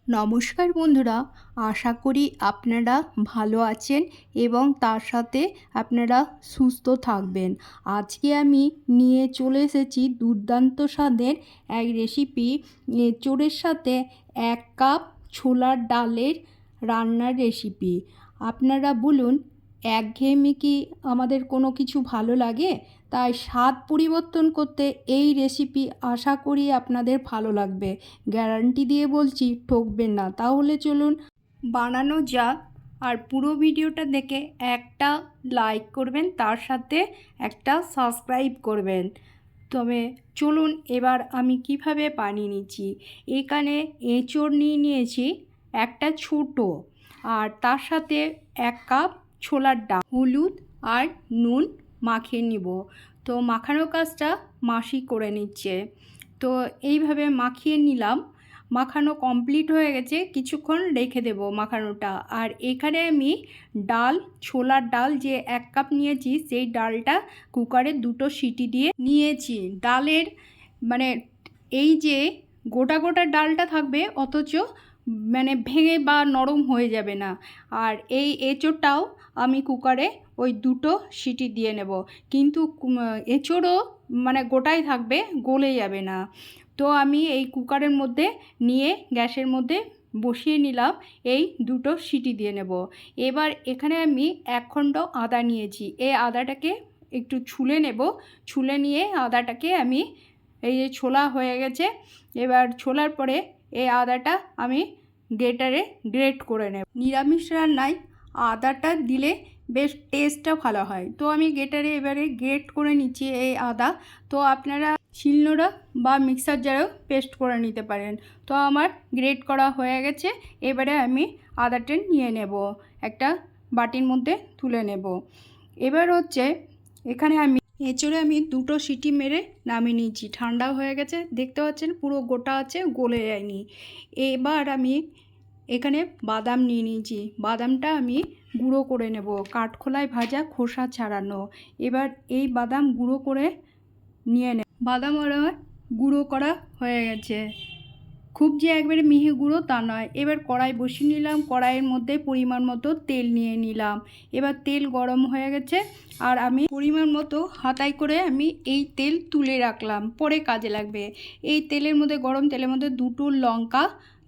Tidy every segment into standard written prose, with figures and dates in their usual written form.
নমস্কার বন্ধুরা, আশা করি আপনারা ভালো আছেন এবং তার সাথে আপনারা সুস্থ থাকবেন। আজকে আমি নিয়ে চলে এসেছি দুর্দান্ত স্বাদের এক রেসিপি, এঁচোড়ের সাথে 1 কাপ ছোলার ডালের রান্নার রেসিপি। আপনারা বলুন, একঘেয়েমি কি আমাদের কোনো কিছু ভালো লাগে? তাই স্বাদ পরিবর্তন করতে এই রেসিপি আশা করি আপনাদের ভালো লাগবে। গ্যারান্টি দিয়ে বলছি, ঠকবেন না। তাহলে চলুন বানানো যাক। আর পুরো ভিডিওটা দেখে একটা লাইক করবেন, তার সাথে একটা সাবস্ক্রাইব করবেন। তবে চলুন এবার আমি কিভাবে বানিয়ে নিচ্ছি। এখানে এঁচোড় নিয়েছি একটা ছোট, আর তার সাথে 1 কাপ ছোলার ডাল, হলুদ আর নুন মাখিয়ে নিব। তো মাখানোর কাজটা মাসি করে নিচ্ছে। তো এইভাবে মাখিয়ে নিলাম। মাখানো কমপ্লিট হয়ে গেছে, কিছুক্ষণ রেখে দেব মাখানোটা। আর এখানে আমি ডাল, ছোলার ডাল যে 1 কাপ নিয়েছি, সেই ডালটা কুকারে 2টো সিটি দিয়ে নিয়েছি। ডালের মানে এই যে গোটা গোটা ডালটা থাকবে, অথচ ভেঙে বা নরম হয়ে যাবে না। আর এই এঁচোড়টাও আমি কুকারে ওই 2টো সিটি দিয়ে নেব, কিন্তু এঁচোড়ও গোটাই থাকবে, গলে যাবে না। তো আমি এই কুকারের মধ্যে নিয়ে গ্যাসের মধ্যে বসিয়ে নিলাম, এই 2টো সিটি দিয়ে নেব। এবার এখানে আমি 1 খণ্ড আদা নিয়েছি। এই আদাটাকে একটু ছুলে নেব। ছুলে নিয়ে আদাটাকে আমি, এই যে ছোলা হয়ে গেছে, এবার ছোলার পরে এই আদাটা আমি গ্রেটারে গ্রেট করে নেব। নিরামিষ রান্নায় আদাটা দিলে বেশ টেস্টটা ভালো হয়। তো আমি গ্রেটারে এবারে গ্রেট করে নিচ্ছি এই আদা। তো আপনারা শিলনোড়া বা মিক্সার জারেও পেস্ট করে নিতে পারেন। তো আমার গ্রেট করা হয়ে গেছে। এবারে আমি আদাটা নিয়ে নেব, একটা বাটির মধ্যে তুলে নেব। এবার হচ্ছে এখানে আমি এঁচোড়ে 2টো সিটি মেরে নামিয়ে নিয়েছি। ঠান্ডা হয়ে গেছে, দেখতে পাচ্ছেন পুরো গোটা আছে, গলে যায়নি। এবার আমি এখানে বাদাম নিয়ে নিয়েছি। বাদামটা আমি গুঁড়ো করে নেব, কাঠখোলায় ভাজা, খোসা ছাড়ানো। এবার এই বাদাম গুঁড়ো করে নিয়ে নেব। বাদাম আমার গুঁড়ো করা হয়ে গেছে, খুব যে একবারে মিহি গুঁড়ো তা নয়। এবার কড়াই বসিয়ে নিলাম। কড়াইয়ের মধ্যে পরিমাণ মতো তেল নিয়ে নিলাম। এবার তেল গরম হয়ে গেছে, আর আমি পরিমাণ মতো হাতায় করে আমি এই তেল তুলে রাখলাম, পরে কাজে লাগবে। এই তেলের মধ্যে, গরম তেলের মধ্যে 2টো লঙ্কা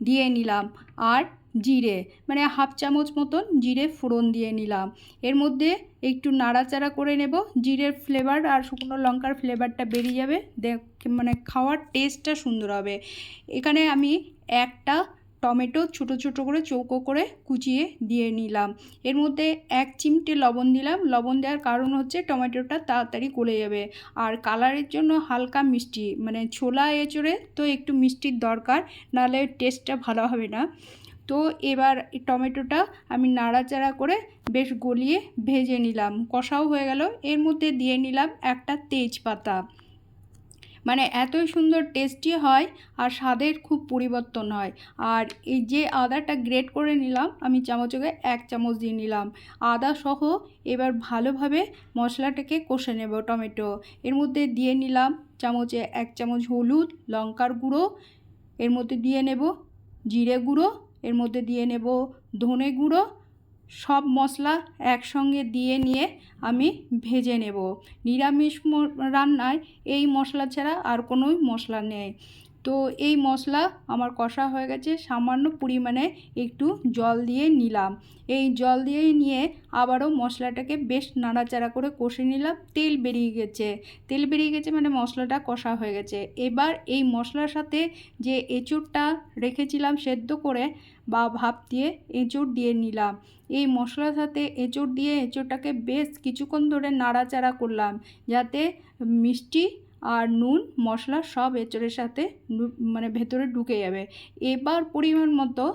দিয়ে নিলাম, আর জিরে, 1/2 চামচ মতন জিরে ফোড়ন দিয়ে নিলাম। এর মধ্যে একটু নাড়াচাড়া করে নেব। জিরের ফ্লেভার আর শুকনো লঙ্কার ফ্লেভারটা বেরিয়ে যাবে, খাওয়ার টেস্টটা সুন্দর হবে। এখানে আমি একটা টমেটো ছোট ছোট করে চৌকো করে কুচিয়ে দিয়ে নিলাম। এর মধ্যে 1 চিমটে লবণ দিলাম। লবণ দেওয়ার কারণ হচ্ছে টমেটোটা তাড়াতাড়ি গলে যাবে। আর কালারের জন্য হালকা মিষ্টি, ছোলা এঁচোড়ে তো একটু মিষ্টির দরকার, নাহলে টেস্টটা ভালো হবে না। তো এবার টমেটোটা আমি নাড়াচাড়া করে বেশ গলিয়ে ভেজে নিলাম, কষাও হয়ে গেল। এর মধ্যে দিয়ে নিলাম একটা তেজপাতা। এতই সুন্দর টেস্টি হয়, আর স্বাদের খুব পরিবর্তন হয়। আর এই যে আদাটা গ্রেট করে নিলাম, আমি চামচে 1 চামচ দিয়ে নিলাম আদা সহ। এবার ভালোভাবে মশলাটাকে কষে নেব টমেটো। এর মধ্যে দিয়ে নিলাম চামচে 1 চামচ হলুদ, লঙ্কার গুঁড়ো, এর মধ্যে দিয়ে নেব জিরে গুঁড়ো, এর মধ্যে দিয়ে নেব ধনে গুঁড়ো। সব মশলা একসঙ্গে দিয়ে নিয়ে আমি ভেজে নেব। নিরামিষ রান্নায় এই মশলা ছাড়া আর কোনো মশলা নেই। তো এই মশলা আমার কষা হয়ে গেছে, সামান্য পরিমাণে একটু জল দিয়ে নিলাম। এই জল দিয়ে নিয়ে আবারও মশলাটাকে বেশ নাড়াচাড়া করে কষে নিলাম। তেল বেরিয়ে গেছে, মশলাটা কষা হয়ে গেছে। এবার এই মশলার সাথে যে এঁচোড়টা রেখেছিলাম সেদ্ধ করে বা ভাপ দিয়ে, এঁচোড় দিয়ে নিলাম। এই মশলার সাথে এঁচোড় দিয়ে এঁচোড়টাকে বেশ কিছুক্ষণ ধরে নাড়াচাড়া করলাম, যাতে মিষ্টি আর নুন মশলা সব এঁচোড়ের সাথে ভেতরে ঢুকে যাবে। এবার পরিমাণ মতো,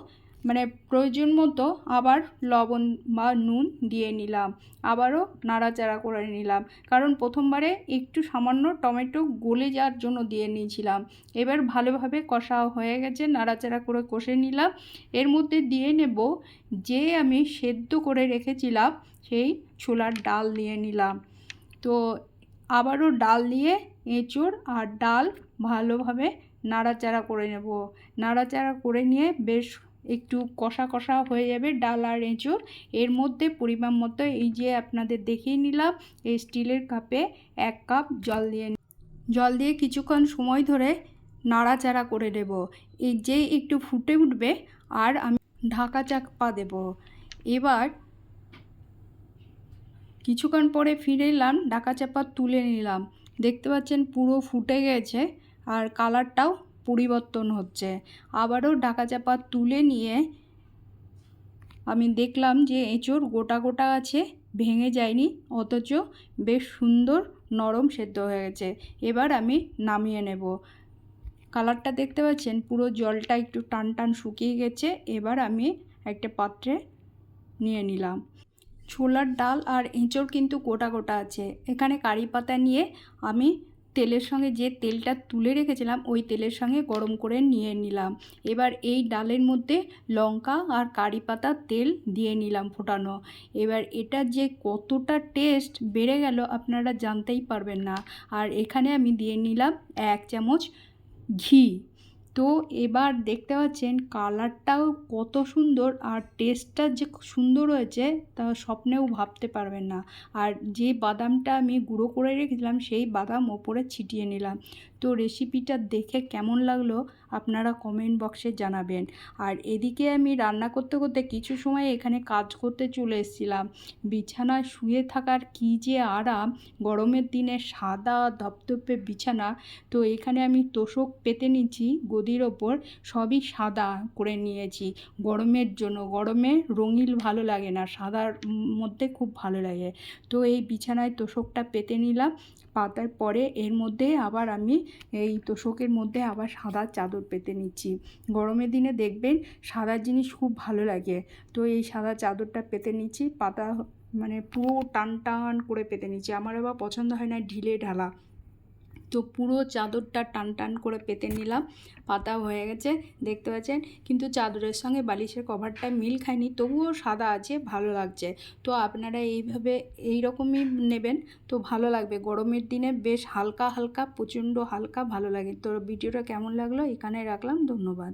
প্রয়োজন মতো আবার লবণ বা নুন দিয়ে নিলাম। আবারও নাড়াচাড়া করে নিলাম, কারণ প্রথমবারে একটু সামান্য টমেটো গলে যাওয়ার জন্য দিয়ে নিয়েছিলাম। এবার ভালোভাবে কষা হয়ে গেছে, নাড়াচাড়া করে কষে নিলাম। এর মধ্যে দিয়ে নেব যে আমি সেদ্ধ করে রেখেছিলাম সেই ছোলার ডাল দিয়ে নিলাম। তো আবারও ডাল দিয়ে এঁচোড় আর ডাল ভালোভাবে নাড়াচাড়া করে নেব। নাড়াচাড়া করে নিয়ে বেশ একটু কষা কষা হয়ে যাবে ডাল আর এঁচোড়। এর মধ্যে পরিমাণ মতো এই যে আপনাদের দেখিয়ে নিলাম, এই স্টিলের কাপে 1 কাপ জল দিয়ে কিছুক্ষণ সময় ধরে নাড়াচাড়া করে দেব। এই যে একটু ফুটে উঠবে আর আমি ঢাকা চাপা দেব। এবার কিছুক্ষণ পরে ফিরে এলাম, ঢাকা চাপা তুলে নিলাম। দেখতে পাচ্ছেন পুরো ফুটে গেছে আর কালারটাও পরিবর্তন হচ্ছে। আবারও ঢাকা চাপা তুলে নিয়ে আমি দেখলাম যে এঁচোড় গোটা গোটা আছে, ভেঙে যায়নি, অথচ বেশ সুন্দর নরম সেদ্ধ হয়ে গেছে। এবার আমি নামিয়ে নেব। কালারটা দেখতে পাচ্ছেন, পুরো জলটা একটু টান টান শুকিয়ে গেছে। এবার আমি একটা পাত্রে নিয়ে নিলাম। ছোলার ডাল আর এঁচোড় কিন্তু গোটা গোটা আছে। এখানে কারি পাতা নিয়ে আমি তেলের সঙ্গে, যে তেলটা তুলে রেখেছিলাম ওই তেলের সঙ্গে গরম করে নিয়ে নিলাম। এবার এই ডালের মধ্যে লঙ্কা আর কারি পাতা তেল দিয়ে নিলাম ফোটানো। এবার এটা যে কতটা টেস্ট বেড়ে গেল আপনারা জানতেই পারবেন না। আর এখানে আমি দিয়ে নিলাম 1 চামচ ঘি। তো এবার দেখতে পাচ্ছেন কালারটাও কত সুন্দর আর টেস্টটা যে সুন্দর হয়েছে তা স্বপ্নেও ভাবতে পারবেন না। আর যে বাদামটা আমি গুঁড়ো করে রেখেছিলাম সেই বাদাম ওপরে ছিটিয়ে নিলাম। তো রেসিপিটা দেখে কেমন লাগলো আপনারা কমেন্ট বক্সে জানাবেন। আর এদিকে আমি রান্না করতে করতে কিছু সময় এখানে কাজ করতে চলে এসেছিলাম। বিছানায় শুয়ে থাকার কী যে আরাম, গরমের দিনে সাদা ধপধপে বিছানা। তো এখানে আমি তোশক পেতে নিচ্ছি গদির ওপর, সবই সাদা করে নিয়েছি গরমের জন্য। গরমে রঙিন ভালো লাগে না, সাদার মধ্যে খুব ভালো লাগে। তো এই বিছানায় তোশকটা পেতে নিলাম। পাতার পরে এর মধ্যে আবার আমি এই তোশকের মধ্যে আবার সাদা চাদর পেতে নিচ্ছি। গরমের দিনে দেখবেন সাদা জিনিস খুব ভালো লাগে। তো এই সাদা চাদরটা পেতে নিচ্ছি, পাতা মানে পুরো টান টান করে পেতে নিচ্ছি। আমার আবার পছন্দ হয় না ঢিলে ঢালা। তো পুরো চাদরটা টান টান করে পেতে নিলাম। পাতা হয়ে গেছে দেখতে পাচ্ছেন, কিন্তু চাদরের সঙ্গে বালিশের কভারটা মিল খায়নি, তবুও সাদা আছে, ভালো লাগছে। তো আপনারা এইভাবে এই রকমই নেবেন, তো ভালো লাগবে। গরমের দিনে বেশ হালকা হালকা, প্রচণ্ড হালকা ভালো লাগে। তো ভিডিওটা কেমন লাগলো এখানে রাখলাম, ধন্যবাদ।